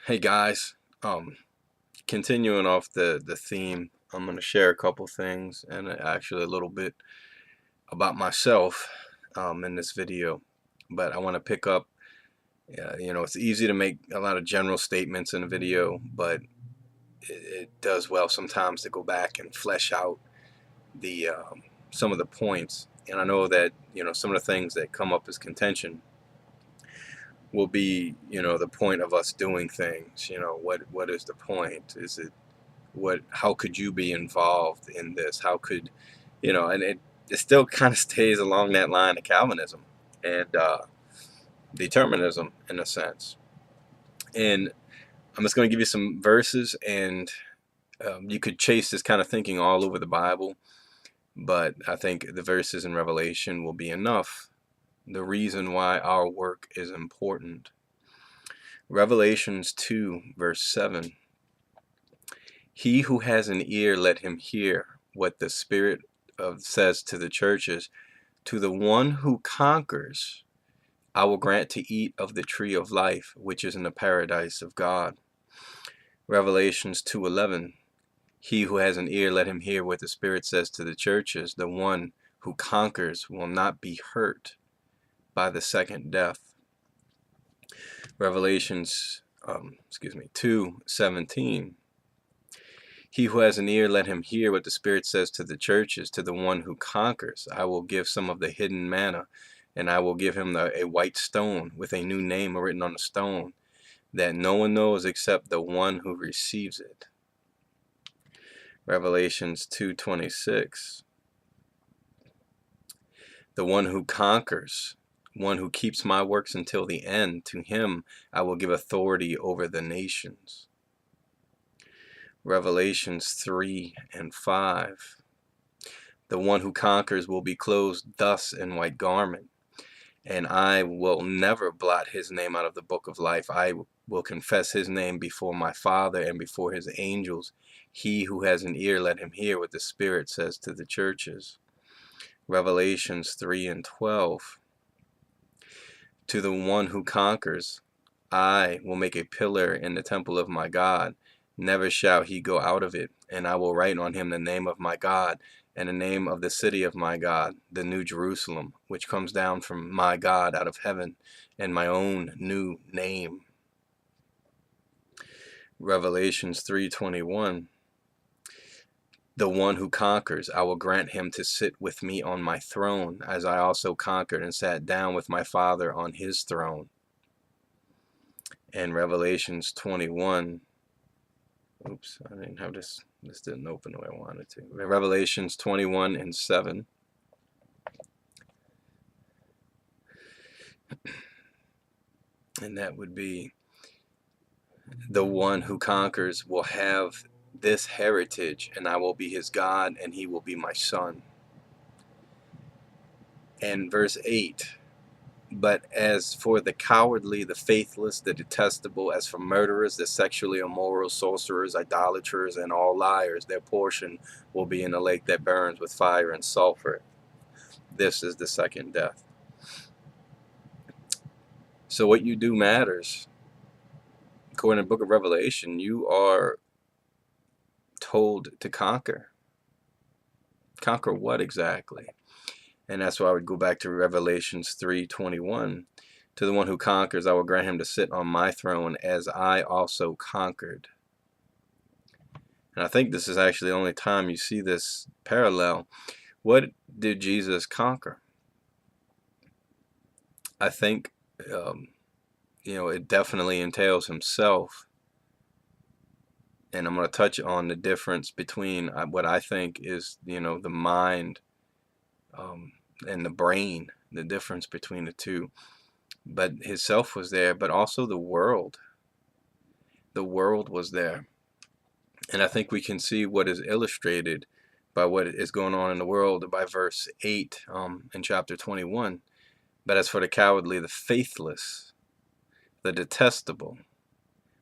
Hey guys, continuing off the theme, I'm going to share a couple things and actually a little bit about myself in this video. But I want to pick up, it's easy to make a lot of general statements in a video, but it does well sometimes to go back and flesh out the some of the points. And I know that some of the things that come up as contention will be the point of us doing things. What is the point? Is it how could you be involved in this? How could and it still kind of stays along that line of Calvinism and determinism in a sense. And I'm just going to give you some verses, and you could chase this kind of thinking all over the Bible, but I think the verses in Revelation will be enough. The reason why our work is important. Revelations 2 verse 7. He who has an ear, let him hear what the Spirit says to the churches. To the one who conquers, I will grant to eat of the tree of life, which is in the paradise of God. Revelations 2:11. He who has an ear, let him hear what the Spirit says to the churches. The one who conquers will not be hurt by the second death. Revelations 2:17. He who has an ear, let him hear what the Spirit says to the churches. To the one who conquers, I will give some of the hidden manna, and I will give him a white stone with a new name written on the stone, that no one knows except the one who receives it. Revelations 2:26. The one who conquers, one who keeps my works until the end, to him I will give authority over the nations. Revelations 3 and 5. The one who conquers will be clothed thus in white garment, and I will never blot his name out of the book of life. I will confess his name before my Father and before his angels. He who has an ear, let him hear what the Spirit says to the churches. Revelations 3 and 12. To the one who conquers, I will make a pillar in the temple of my God. Never shall he go out of it, and I will write on him the name of my God, and the name of the city of my God, the New Jerusalem, which comes down from my God out of heaven, and my own new name. Revelations 3:21. The one who conquers, I will grant him to sit with me on my throne, as I also conquered and sat down with my Father on his throne. And Revelations 21. Oops, I didn't have this. This didn't open the way I wanted to. Revelations 21 and 7. And that would be, the one who conquers will have this heritage, and I will be his God, and he will be my son. And verse 8. But as for the cowardly, the faithless, the detestable, as for murderers, the sexually immoral, sorcerers, idolaters, and all liars, their portion will be in the lake that burns with fire and sulfur. This is the second death. So what you do matters. According to the book of Revelation, you are told to conquer. Conquer what exactly? And that's why I would go back to Revelations 3:21. To the one who conquers, I will grant him to sit on my throne, as I also conquered. And I think this is actually the only time you see this parallel. What did Jesus conquer? I think, it definitely entails himself. And I'm going to touch on the difference between what I think is, the mind and the brain, the difference between the two. But his self was there, but also the world. The world was there. And I think we can see what is illustrated by what is going on in the world by verse 8 in chapter 21. But as for the cowardly, the faithless, the detestable,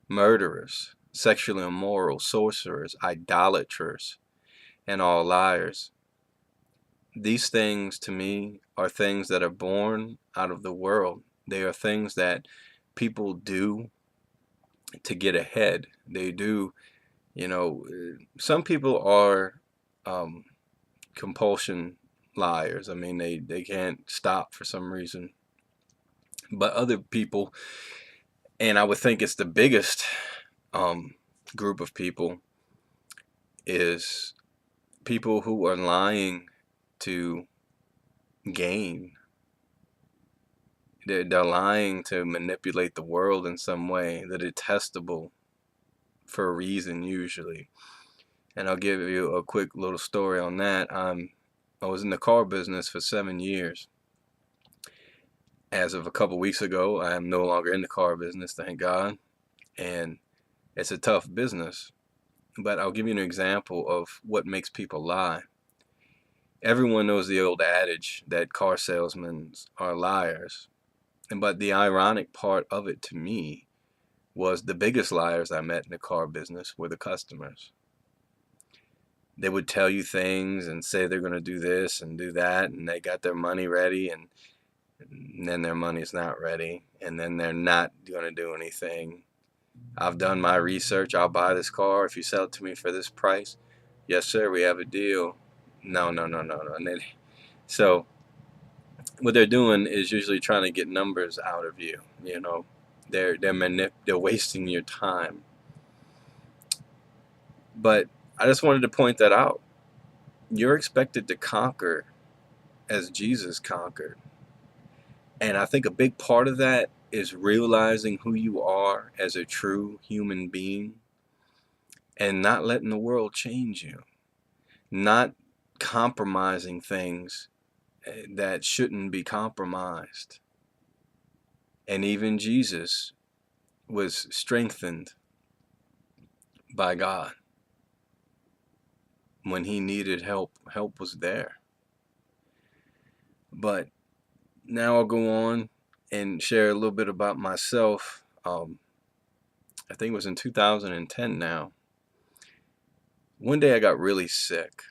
murderers, sexually immoral, sorcerers, idolaters, and all liars. These things to me are things that are born out of the world. They are things that people do to get ahead. They do, some people are compulsion liars. I mean, they can't stop for some reason. But other people, and I would think it's the biggest group of people, is people who are lying to gain. They're lying to manipulate the world in some way. They're detestable for a reason, usually. And I'll give you a quick little story on that. I was in the car business for 7 years. As of a couple weeks ago, I am no longer in the car business, thank God. And it's a tough business. But I'll give you an example of what makes people lie. Everyone knows the old adage that car salesmen are liars. But the ironic part of it to me was the biggest liars I met in the car business were the customers. They would tell you things and say they're going to do this and do that, and they got their money ready, and then their money's not ready, and then they're not going to do anything. I've done my research. I'll buy this car if you sell it to me for this price. Yes, sir, we have a deal. No, no, no, no, no. And then, so what they're doing is usually trying to get numbers out of you. They're wasting your time. But I just wanted to point that out. You're expected to conquer as Jesus conquered. And I think a big part of that is realizing who you are as a true human being and not letting the world change you. Not compromising things that shouldn't be compromised. And even Jesus was strengthened by God. When he needed help, help was there. But now I'll go on and share a little bit about myself. I think it was in 2010 now. One day I got really sick.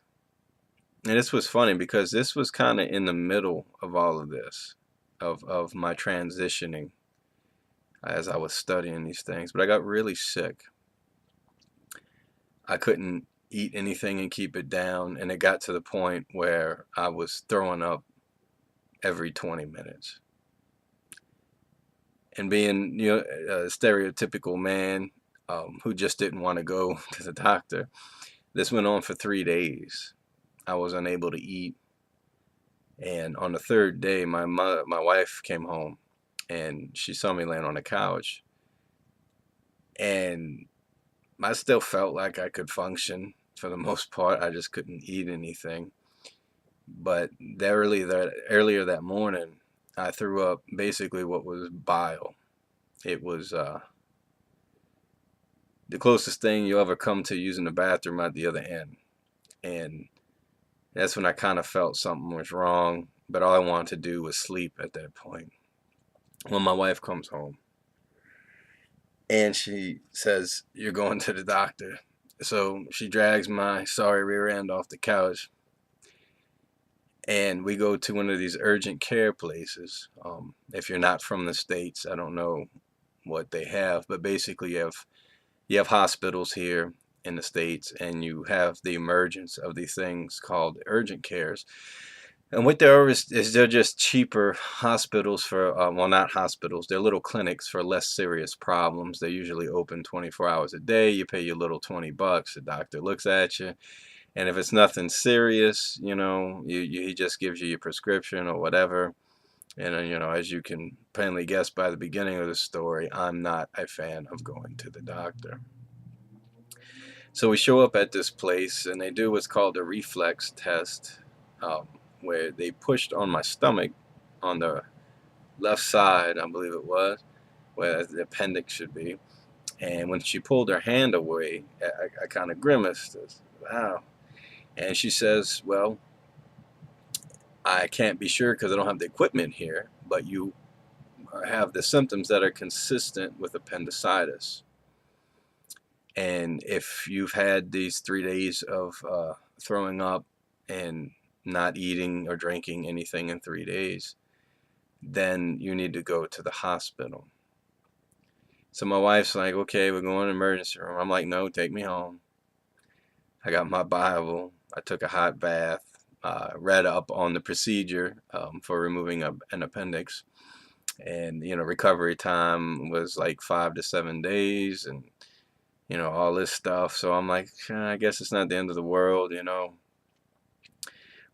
And this was funny because this was kind of in the middle of all of this, of my transitioning as I was studying these things. But I got really sick. I couldn't eat anything and keep it down, and it got to the point where I was throwing up every 20 minutes. And being, a stereotypical man who just didn't want to go to the doctor, this went on for 3 days. I was unable to eat, and on the third day, my wife came home, and she saw me laying on the couch, and I still felt like I could function for the most part. I just couldn't eat anything. But earlier that morning, I threw up basically what was bile. It was the closest thing you'll ever come to using the bathroom at the other end. And that's when I kind of felt something was wrong. But all I wanted to do was sleep at that point. When my wife comes home, and she says, "You're going to the doctor." So she drags my sorry rear end off the couch, and we go to one of these urgent care places. If you're not from the States, I don't know what they have, but basically you have hospitals here in the States, and you have the emergence of these things called urgent cares. And what they are is they're just cheaper hospitals for, well, not hospitals, they're little clinics for less serious problems. They're usually open 24 hours a day. You pay your little $20. The doctor looks at you. And if it's nothing serious, he just gives you your prescription or whatever. And, as you can plainly guess by the beginning of the story, I'm not a fan of going to the doctor. So we show up at this place, and they do what's called a reflex test, where they pushed on my stomach on the left side, I believe it was, where the appendix should be. And when she pulled her hand away, I kind of grimaced. Wow. And she says, "Well, I can't be sure because I don't have the equipment here, but you have the symptoms that are consistent with appendicitis. And if you've had these 3 days of throwing up and not eating or drinking anything in 3 days, then you need to go to the hospital." So my wife's like, okay, we're going to the emergency room. I'm like, no, take me home. I got my Bible. I took a hot bath. Read up on the procedure for removing an appendix. And, recovery time was like 5 to 7 days and, all this stuff. So I'm like, I guess it's not the end of the world.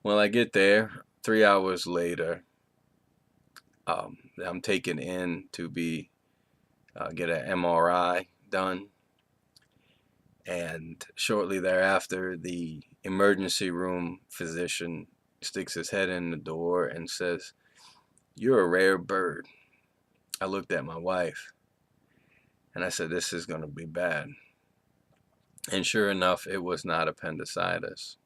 Well, I get there 3 hours later. I'm taken in to get an MRI done, and shortly thereafter, the emergency room physician sticks his head in the door and says, "You're a rare bird." I looked at my wife and I said, "This is going to be bad." And sure enough, it was not appendicitis.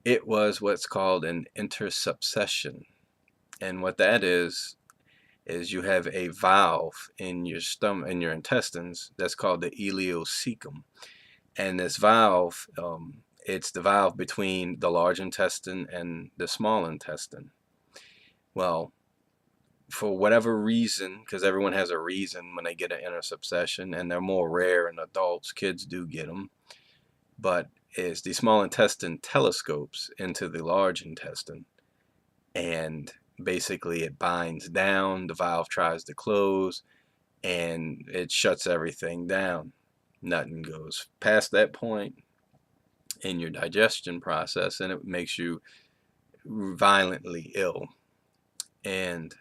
It was what's called an intersubsession. And what that is you have a valve in your stomach, in your intestines, that's called the ileocecum. And this valve, it's the valve between the large intestine and the small intestine. Well, for whatever reason, because everyone has a reason when they get an intersubsession, and they're more rare in adults, kids do get them, but is the small intestine telescopes into the large intestine, and basically it binds down, the valve tries to close, and it shuts everything down. Nothing goes past that point in your digestion process, and it makes you violently ill. And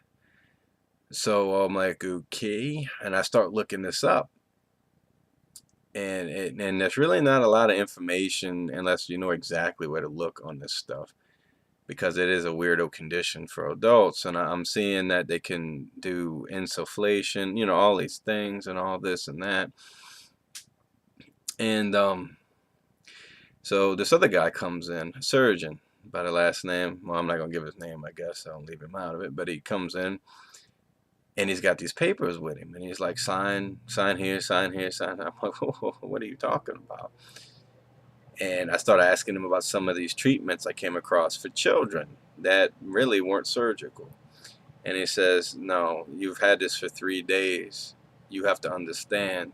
so I'm like, okay, and I start looking this up, and there's really not a lot of information unless you know exactly where to look on this stuff, because it is a weirdo condition for adults. And I'm seeing that they can do insufflation, all these things and all this and that. And so this other guy comes in, a surgeon by the last name. Well, I'm not gonna give his name, I guess. I'll leave him out of it. But he comes in and he's got these papers with him, and he's like, sign here, sign here, sign here. I'm like, what are you talking about? And I started asking him about some of these treatments I came across for children that really weren't surgical. And he says, no, you've had this for 3 days. You have to understand,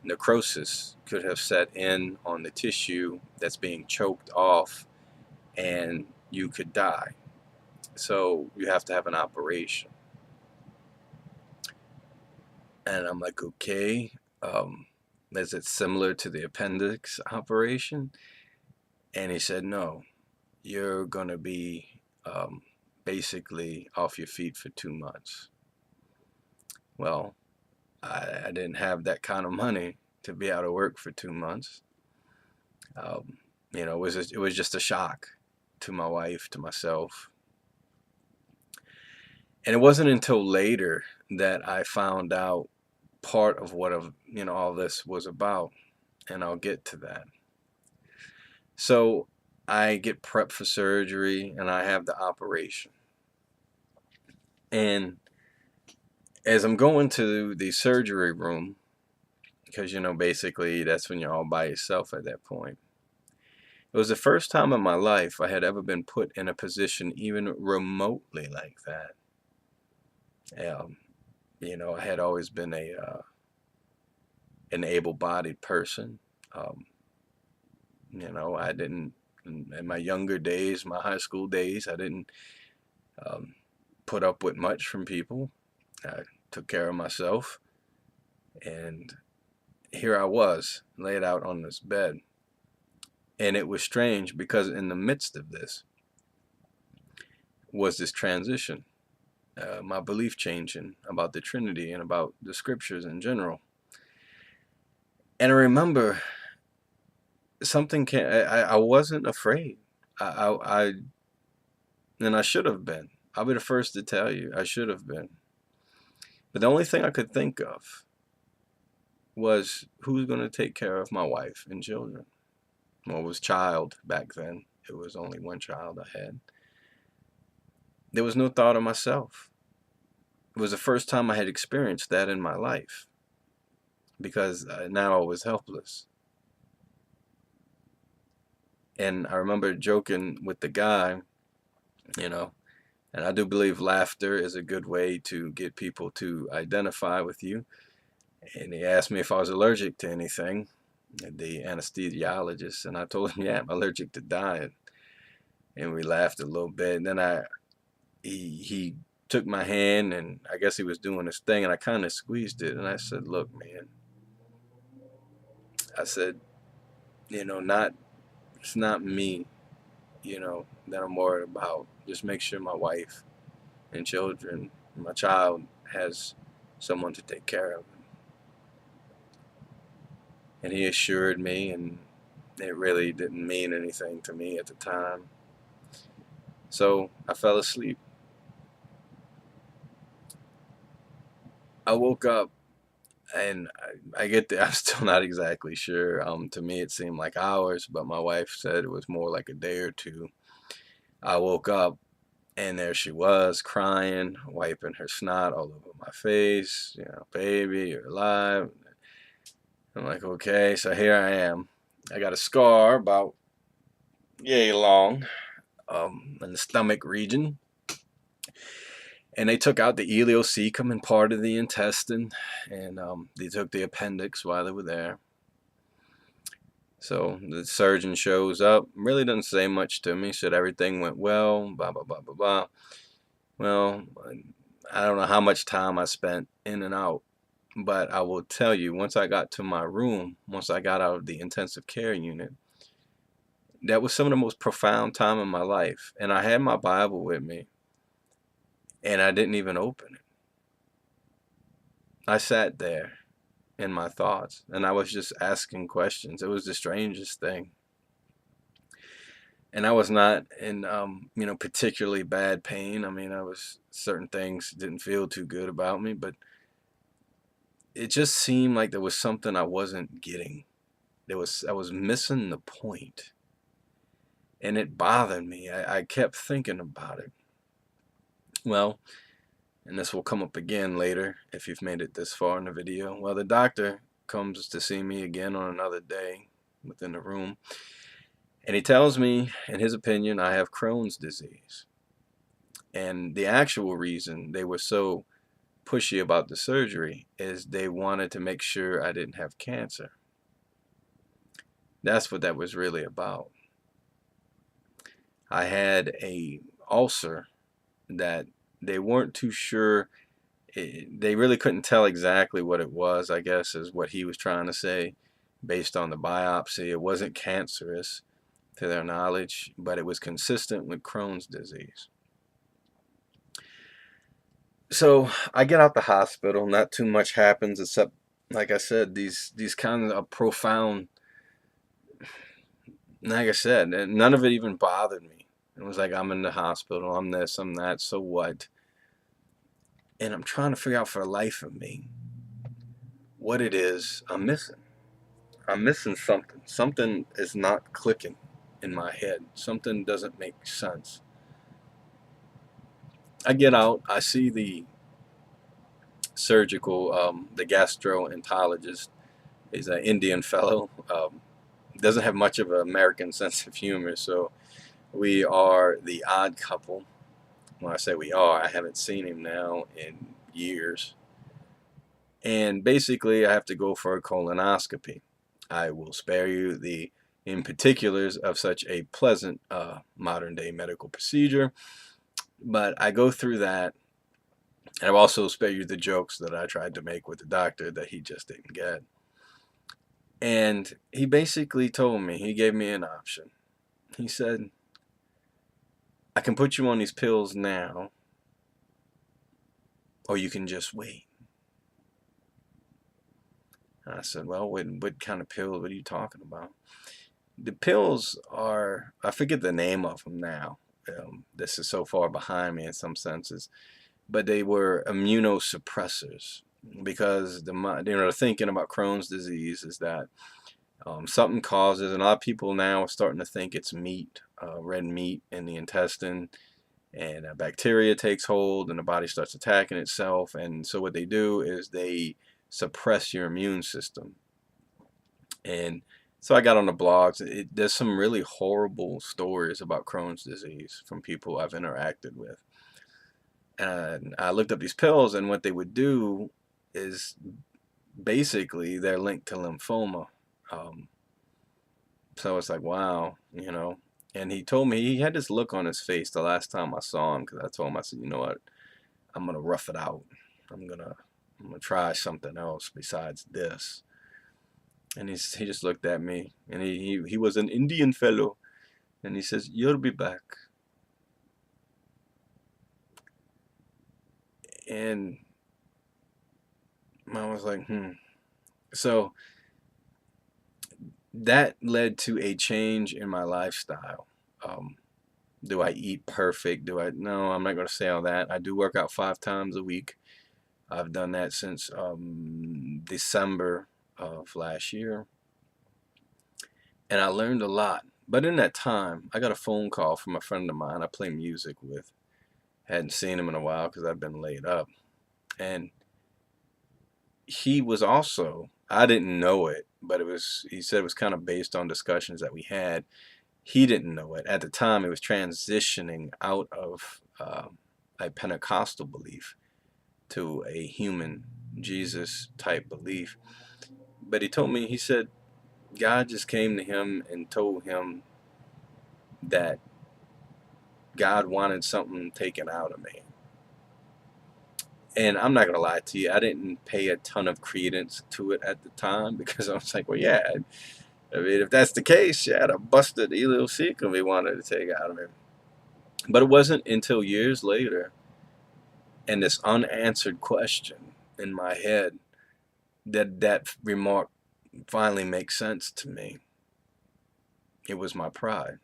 necrosis could have set in on the tissue that's being choked off, and you could die. So you have to have an operation. And I'm like, okay, is it similar to the appendix operation? And he said, no, you're going to be basically off your feet for 2 months. Well, I didn't have that kind of money to be out of work for 2 months. It was just a shock to my wife, to myself. And it wasn't until later that I found out part of what all this was about, and I'll get to that. So I get prepped for surgery, and I have the operation. And as I'm going to the surgery room, because basically that's when you're all by yourself at that point. It was the first time in my life I had ever been put in a position even remotely like that. I had always been an able-bodied person. I didn't, in my younger days, my high school days, I didn't put up with much from people. I took care of myself, and here I was, laid out on this bed. And it was strange because in the midst of this was this transition, my belief changing about the Trinity and about the scriptures in general. And I remember something came. I wasn't afraid. And I should have been. I'll be the first to tell you, I should have been. But the only thing I could think of was, who's going to take care of my wife and children? Well, it was child back then. It was only one child I had. There was no thought of myself. It was the first time I had experienced that in my life, because now I was helpless. And I remember joking with the guy, And I do believe laughter is a good way to get people to identify with you. And he asked me if I was allergic to anything, the anesthesiologist, and I told him, yeah, I'm allergic to dying. And we laughed a little bit. And then he took my hand, and I guess he was doing his thing, and I kind of squeezed it, and I said, look, man, I said, not it's not me, that I'm worried about. Just make sure my wife and children, my child has someone to take care of. And he assured me, and it really didn't mean anything to me at the time. So I fell asleep. I woke up, and I get there. I'm still not exactly sure. To me, it seemed like hours, but my wife said it was more like a day or two. I woke up, and there she was, crying, wiping her snot all over my face. Baby, you're alive. I'm like, okay, so here I am. I got a scar about yay long, in the stomach region. And they took out the ileocecum and part of the intestine, and they took the appendix while they were there. So the surgeon shows up, really doesn't say much to me, said everything went well, blah, blah, blah, blah, blah. Well, I don't know how much time I spent in and out, but I will tell you, once I got to my room, once I got out of the intensive care unit, that was some of the most profound time in my life. And I had my Bible with me, and I didn't even open it. I sat there in my thoughts, and I was just asking questions. It was the strangest thing. And I was not in, particularly bad pain. I mean, certain things didn't feel too good about me, but it just seemed like there was something I wasn't getting. I was missing the point, and it bothered me. I kept thinking about it. Well, and this will come up again later if you've made it this far in the video. Well, the doctor comes to see me again on another day within the room, and he tells me, in his opinion, I have Crohn's disease. And the actual reason they were so pushy about the surgery is they wanted to make sure I didn't have cancer. That's what that was really about. I had a ulcer that they weren't too sure. They really couldn't tell exactly what it was, I guess, is what he was trying to say based on the biopsy. It wasn't cancerous to their knowledge, but it was consistent with Crohn's disease. So I get out the hospital. Not too much happens except, like I said, these kind of profound. Like I said, none of it even bothered me. It was like, I'm in the hospital. I'm this. I'm that. So what? And I'm trying to figure out for the life of me what it is I'm missing. I'm missing something. Something is not clicking in my head. Something doesn't make sense. I get out. I see the the gastroenterologist. He's an Indian fellow. Doesn't have much of an American sense of humor, so we are the odd couple. When I say we are, I haven't seen him now in years. And basically, I have to go for a colonoscopy. I will spare you the in particulars of such a pleasant modern day medical procedure, but I go through that, and I'll also spare you the jokes that I tried to make with the doctor that he just didn't get. And he basically told me, he gave me an option. He said, I can put you on these pills now, or you can just wait. And I said, well, what kind of pills? What are you talking about? The pills are, I forget the name of them now. This is so far behind me in some senses, but they were immunosuppressors because the thinking about Crohn's disease is that something causes, and a lot of people now are starting to think it's meat, red meat in the intestine, and bacteria takes hold and the body starts attacking itself. And so what they do is they suppress your immune system. And so I got on the blogs. There's some really horrible stories about Crohn's disease from people I've interacted with. And I looked up these pills, and what they would do is basically they're linked to lymphoma. Um, so it's like, wow, you know. And he told me, he had this look on his face the last time I saw him, because I told him, I said, you know what, I'm gonna rough it out. I'm gonna I'm gonna try something else besides this. And he just looked at me, and he was an Indian fellow, and he says, you'll be back. And I was like, So that led to a change in my lifestyle. Um, do I eat perfect? No, I'm not going to say all that. I do work out 5 times a week. I've done that since December of last year. And I learned a lot. But in that time, I got a phone call from a friend of mine I play music with. Hadn't seen him in a while because I've been laid up. And he was also, I didn't know it, but he said it was kind of based on discussions that we had. He didn't know it. At the time, he was transitioning out of a Pentecostal belief to a human Jesus type belief. But he told me, he said, God just came to him and told him that God wanted something taken out of me. And I'm not going to lie to you, I didn't pay a ton of credence to it at the time, because I was like, well, yeah, I mean, if that's the case, yeah, I'd have busted the little secret we wanted to take out of him. But it wasn't until years later, and this unanswered question in my head, that remark finally makes sense to me. It was my pride.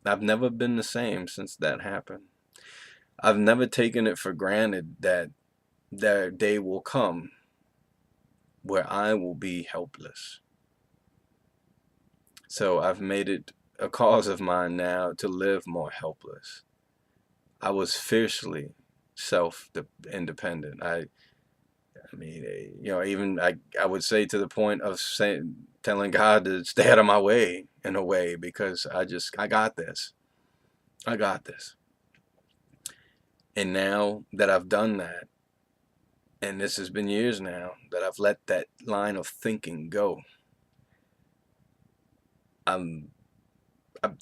I've never been the same since that happened. I've never taken it for granted that their day will come where I will be helpless. So I've made it a cause of mine now to live more helpless. I was fiercely self-independent. I mean, even I would say to the point of telling God to stay out of my way, in a way, because I got this. I got this. And now that I've done that, and this has been years now that I've let that line of thinking go, I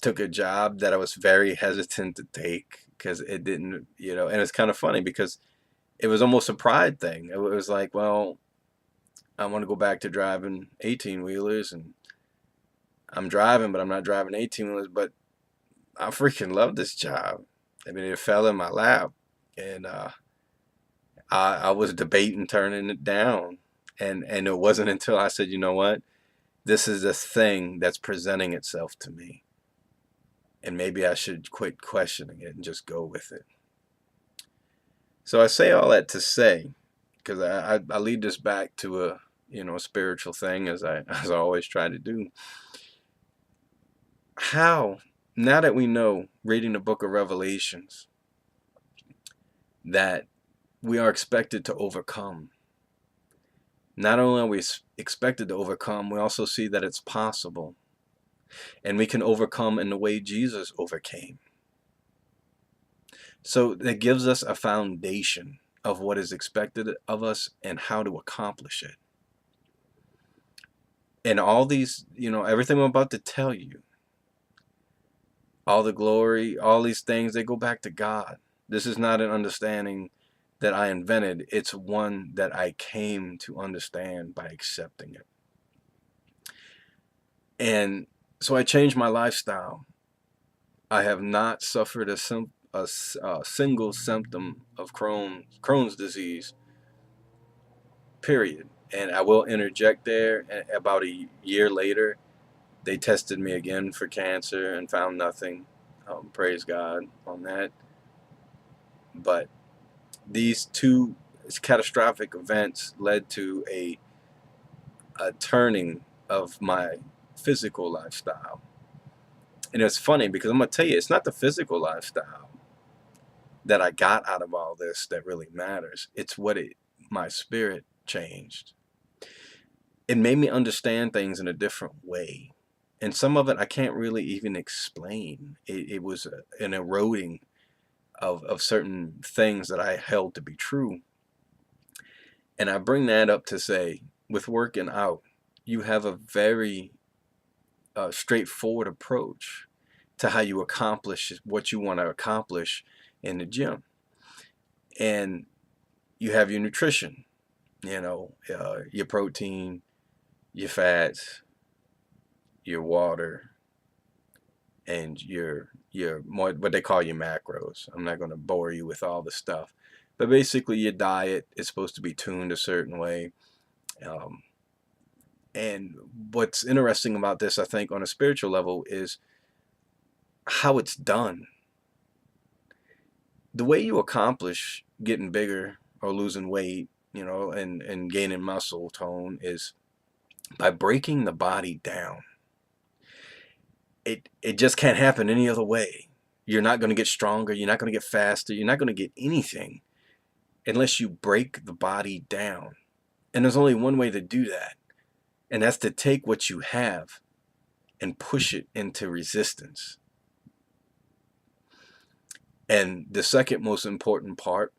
took a job that I was very hesitant to take because it didn't, and it's kind of funny because it was almost a pride thing. It was like, well, I want to go back to driving 18-wheelers, and I'm driving, but I'm not driving 18-wheelers, but I freaking love this job. I mean, it fell in my lap, and I was debating turning it down, and it wasn't until I said, you know what, this is the thing that's presenting itself to me, and maybe I should quit questioning it and just go with it. So I say all that to say, because I lead this back to a spiritual thing, as I always try to do. How, now that we know, reading the book of Revelations, that we are expected to overcome. Not only are we expected to overcome, we also see that it's possible. And we can overcome in the way Jesus overcame. So that gives us a foundation of what is expected of us and how to accomplish it. And all these, everything I'm about to tell you, all the glory, all these things, they go back to God. This is not an understanding that I invented. It's one that I came to understand by accepting it. And so I changed my lifestyle. I have not suffered a single symptom of Crohn's disease, period. And I will interject there, about a year later, they tested me again for cancer and found nothing. Praise God on that. But these two catastrophic events led to a turning of my physical lifestyle. And it's funny because I'm going to tell you, it's not the physical lifestyle that I got out of all this that really matters. It's my spirit changed. It made me understand things in a different way. And some of it I can't really even explain. It was an eroding of certain things that I held to be true. And I bring that up to say, with working out, you have a very straightforward approach to how you accomplish what you want to accomplish in the gym. And you have your nutrition, your protein, your fats, your water, and your more what they call your macros. I'm not going to bore you with all the stuff, but basically your diet is supposed to be tuned a certain way. Um, and what's interesting about this, I think, on a spiritual level, is how it's done. The way you accomplish getting bigger or losing weight, and gaining muscle tone is by breaking the body down. It just can't happen any other way. You're not going to get stronger. You're not going to get faster. You're not going to get anything unless you break the body down. And there's only one way to do that, and that's to take what you have and push it into resistance. And the second most important part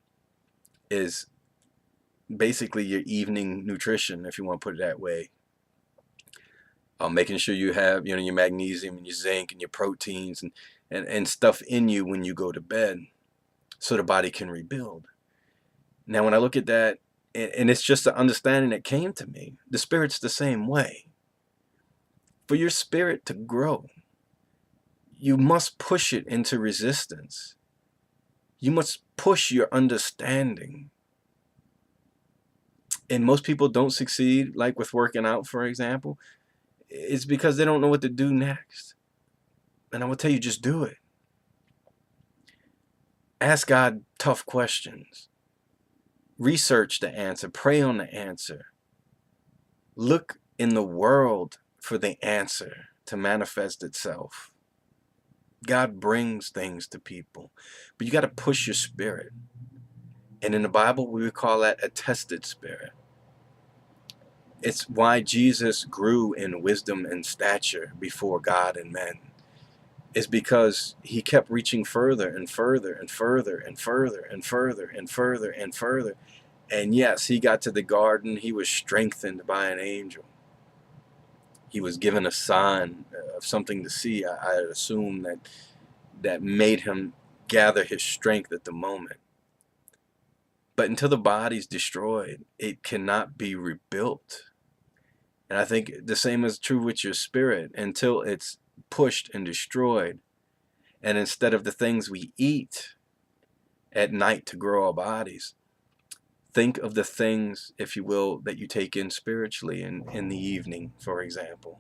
is basically your evening nutrition, if you want to put it that way. Making sure you have, your magnesium and your zinc and your proteins and stuff in you when you go to bed so the body can rebuild. Now, when I look at that, and it's just the understanding that came to me, the spirit's the same way. For your spirit to grow, you must push it into resistance. You must push your understanding. And most people don't succeed, like with working out, for example. It's because they don't know what to do next. And I will tell you, just do it. Ask God tough questions. Research the answer. Pray on the answer. Look in the world for the answer to manifest itself. God brings things to people, but you got to push your spirit. And in the Bible, we would call that a tested spirit. It's why Jesus grew in wisdom and stature before God and men. It's because he kept reaching further and further and further and further and further and further and further. And yes, he got to the garden. He was strengthened by an angel. He was given a sign of something to see. I assume that made him gather his strength at the moment. But until the body's destroyed, it cannot be rebuilt. And I think the same is true with your spirit. Until it's pushed and destroyed, and instead of the things we eat at night to grow our bodies, think of the things, if you will, that you take in spiritually in the evening, for example.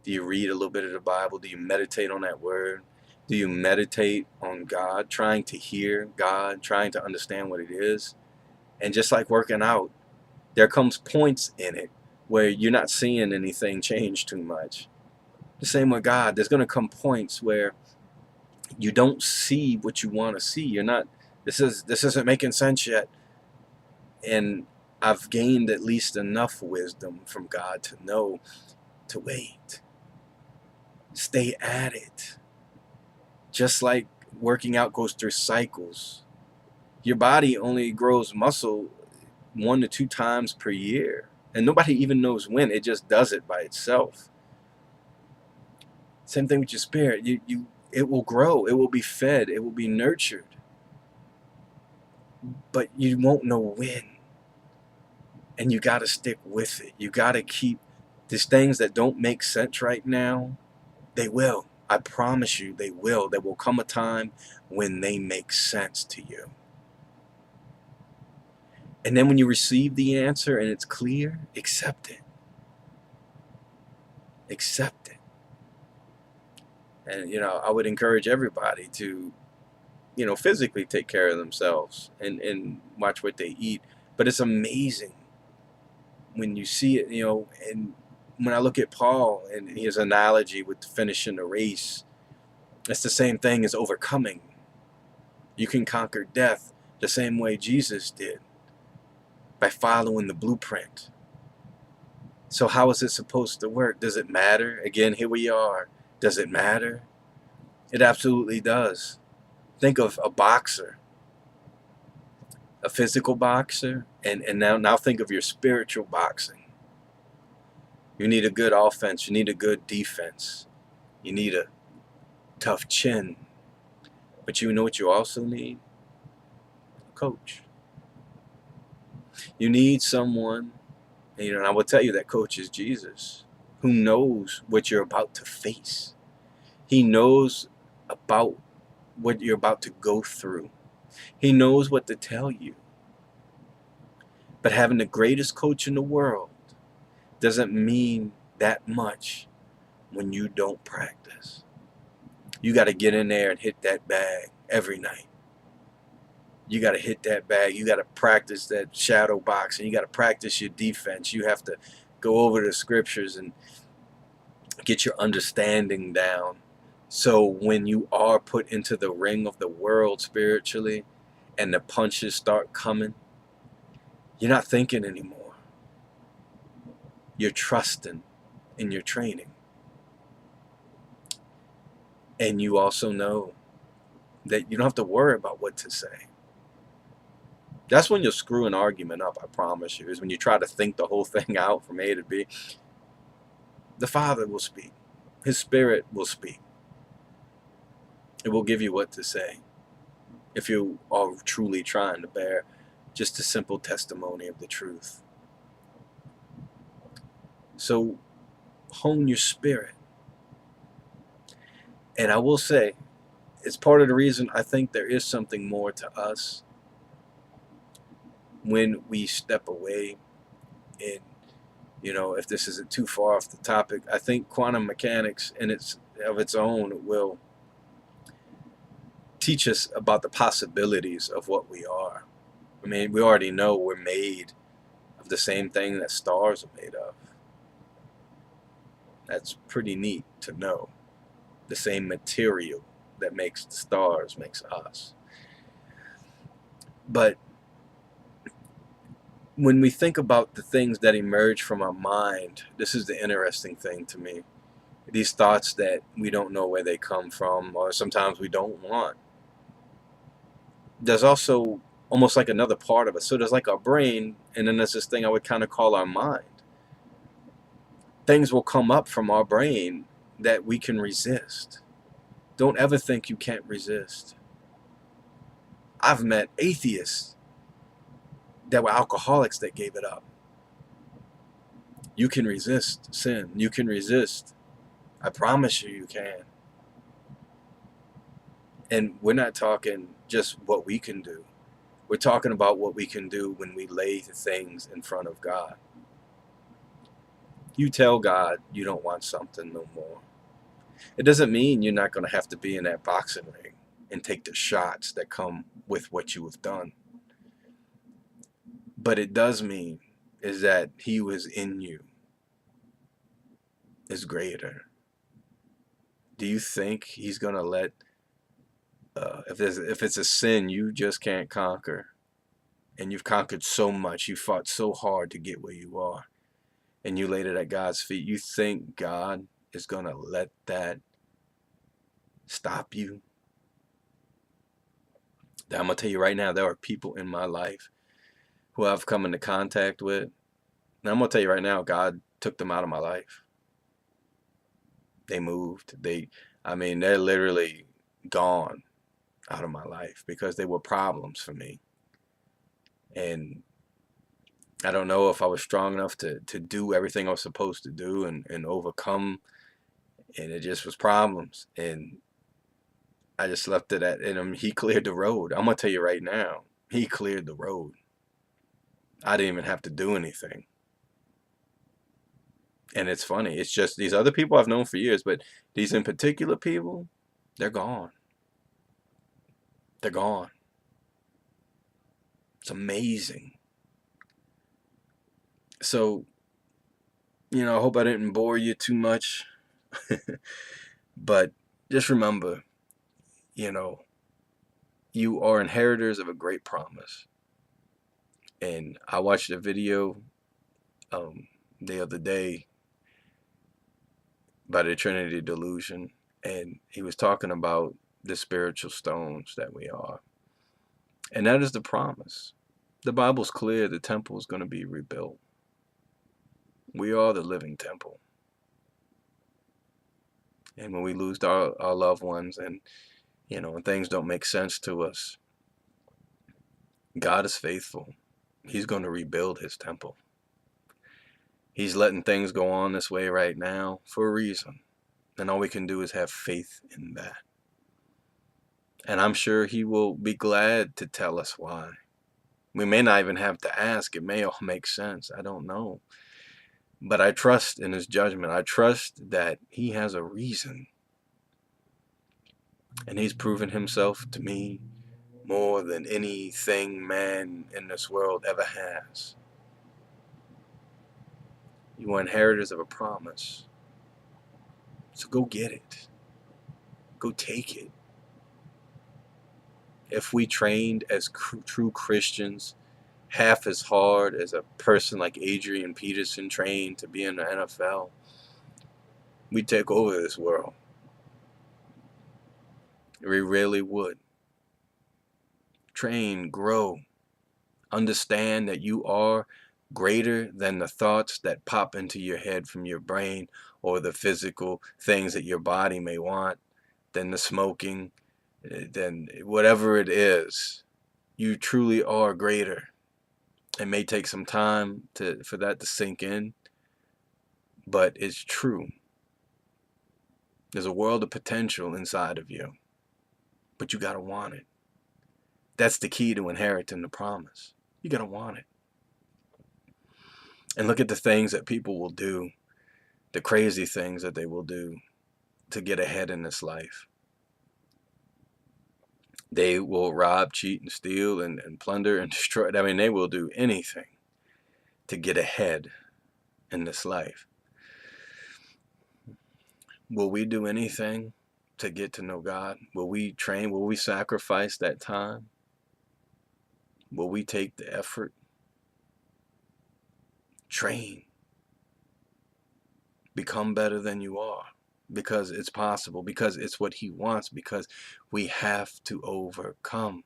Do you read a little bit of the Bible? Do you meditate on that word? Do you meditate on God, trying to hear God, trying to understand what it is? And just like working out, there comes points in it where you're not seeing anything change too much. The same with God. There's going to come points where you don't see what you want to see. You're not, this isn't making sense yet. And I've gained at least enough wisdom from God to know to wait. Stay at it. Just like working out goes through cycles. Your body only grows muscle 1 to 2 times per year. And nobody even knows when. It just does it by itself. Same thing with your spirit. It will grow. It will be fed. It will be nurtured. But you won't know when. And you got to stick with it. You got to keep these things that don't make sense right now. They will. I promise you they will. There will come a time when they make sense to you. And then when you receive the answer and it's clear, accept it. Accept it. And, I would encourage everybody to, physically take care of themselves and watch what they eat. But it's amazing when you see it, and when I look at Paul and his analogy with finishing a race, it's the same thing as overcoming. You can conquer death the same way Jesus did, by following the blueprint. So how is it supposed to work? Does it matter? Again, here we are. Does it matter? It absolutely does. Think of a boxer, a physical boxer, and now think of your spiritual boxing. You need a good offense. You need a good defense. You need a tough chin. But you know what you also need? A coach. You need someone, and I will tell you that coach is Jesus, who knows what you're about to face. He knows about what you're about to go through. He knows what to tell you. But having the greatest coach in the world doesn't mean that much when you don't practice. You got to get in there and hit that bag every night. You got to hit that bag. You got to practice that shadow boxing. You got to practice your defense. You have to go over the scriptures and get your understanding down. So when you are put into the ring of the world spiritually and the punches start coming, you're not thinking anymore. You're trusting in your training. And you also know that you don't have to worry about what to say. That's when you'll screw an argument up, I promise you, is when you try to think the whole thing out from A to B. The Father will speak. His Spirit will speak. It will give you what to say if you are truly trying to bear just a simple testimony of the truth. So hone your spirit. And I will say, it's part of the reason I think there is something more to us when we step away. And, if this isn't too far off the topic, I think quantum mechanics in its own will teach us about the possibilities of what we are. I mean, we already know we're made of the same thing that stars are made of. That's pretty neat to know. The same material that makes the stars makes us. But when we think about the things that emerge from our mind, this is the interesting thing to me. These thoughts that we don't know where they come from, or sometimes we don't want. There's also almost like another part of us. So there's like our brain, and then there's this thing I would kind of call our mind. Things will come up from our brain that we can resist. Don't ever think you can't resist. I've met atheists that were alcoholics that gave it up. You can resist sin. You can resist. I promise you, you can. And we're not talking just what we can do. We're talking about what we can do when we lay things in front of God. You tell God you don't want something no more. It doesn't mean you're not going to have to be in that boxing ring and take the shots that come with what you have done. But it does mean is that he who is in you is greater. Do you think he's going to let, if it's a sin you just can't conquer, and you've conquered so much, you fought so hard to get where you are, and you laid it at God's feet, you think God is going to let that stop you? I'm going to tell you right now, there are people in my life who I've come into contact with, and I'm going to tell you right now, God took them out of my life. They moved. They're literally gone out of my life because they were problems for me. And I don't know if I was strong enough to do everything I was supposed to do and overcome, and it just was problems. And I just left it at, and he cleared the road. I'm going to tell you right now, he cleared the road. I didn't even have to do anything. And it's funny. It's just these other people I've known for years, but these in particular people, they're gone. They're gone. It's amazing. So, I hope I didn't bore you too much. But just remember, you are inheritors of a great promise. And I watched a video the other day by the Trinity delusion, and he was talking about the spiritual stones that we are. And that is the promise. The Bible's clear, the temple is going to be rebuilt. We are the living temple. And when we lose our loved ones, and when things don't make sense to us, God is faithful. He's going to rebuild his temple. He's letting things go on this way right now for a reason. And all we can do is have faith in that. And I'm sure he will be glad to tell us why. We may not even have to ask. It may all make sense. I don't know. But I trust in his judgment. I trust that he has a reason. And he's proven himself to me more than anything man in this world ever has. You are inheritors of a promise. So go get it. Go take it. If we trained as true Christians half as hard as a person like Adrian Peterson trained to be in the NFL, we'd take over this world. We really would. Train, grow, understand that you are greater than the thoughts that pop into your head from your brain, or the physical things that your body may want, than the smoking, than whatever it is. You truly are greater. It may take some time for that to sink in, but it's true. There's a world of potential inside of you, but you gotta want it. That's the key to inheriting the promise. You gotta want it. And look at the things that people will do, the crazy things that they will do to get ahead in this life. They will rob, cheat, and steal, and plunder, and destroy. I mean, they will do anything to get ahead in this life. Will we do anything to get to know God? Will we train? Will we sacrifice that time? Will we take the effort? Train. Become better than you are, because it's possible, because it's what he wants, because we have to overcome.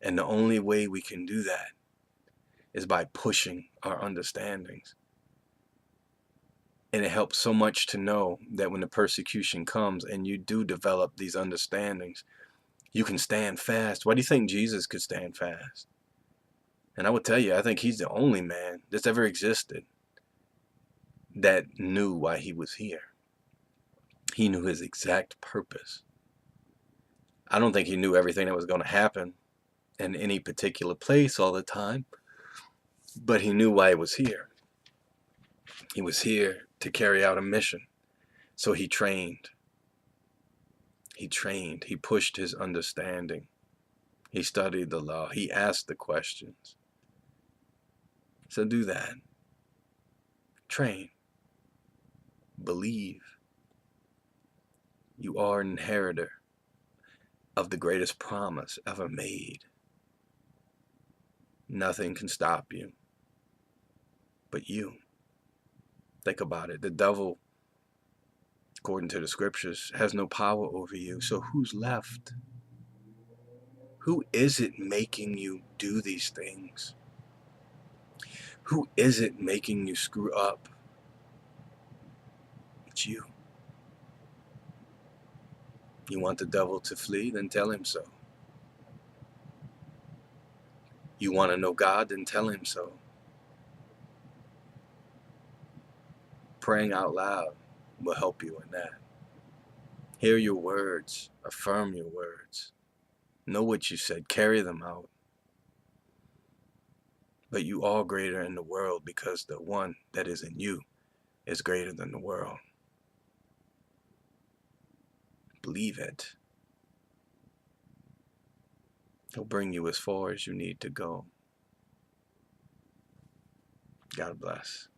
And the only way we can do that is by pushing our understandings. And it helps so much to know that when the persecution comes and you do develop these understandings, you can stand fast. Why do you think Jesus could stand fast? And I would tell you, I think he's the only man that's ever existed that knew why he was here. He knew his exact purpose. I don't think he knew everything that was going to happen in any particular place all the time, but he knew why he was here. He was here to carry out a mission. So he trained. He trained. He pushed his understanding. He studied the law. He asked the questions. So do that. Train. Believe. You are an inheritor of the greatest promise ever made. Nothing can stop you but you. Think about it. The devil, according to the scriptures, has no power over you. So who's left? Who is it making you do these things? Who is it making you screw up? It's you. You want the devil to flee? Then tell him so. You want to know God? Then tell him so. Praying out loud will help you in that. Hear your words. Affirm your words. Know what you said. Carry them out. But you are greater in the world, because the one that is in you is greater than the world. Believe it. He'll bring you as far as you need to go. God bless.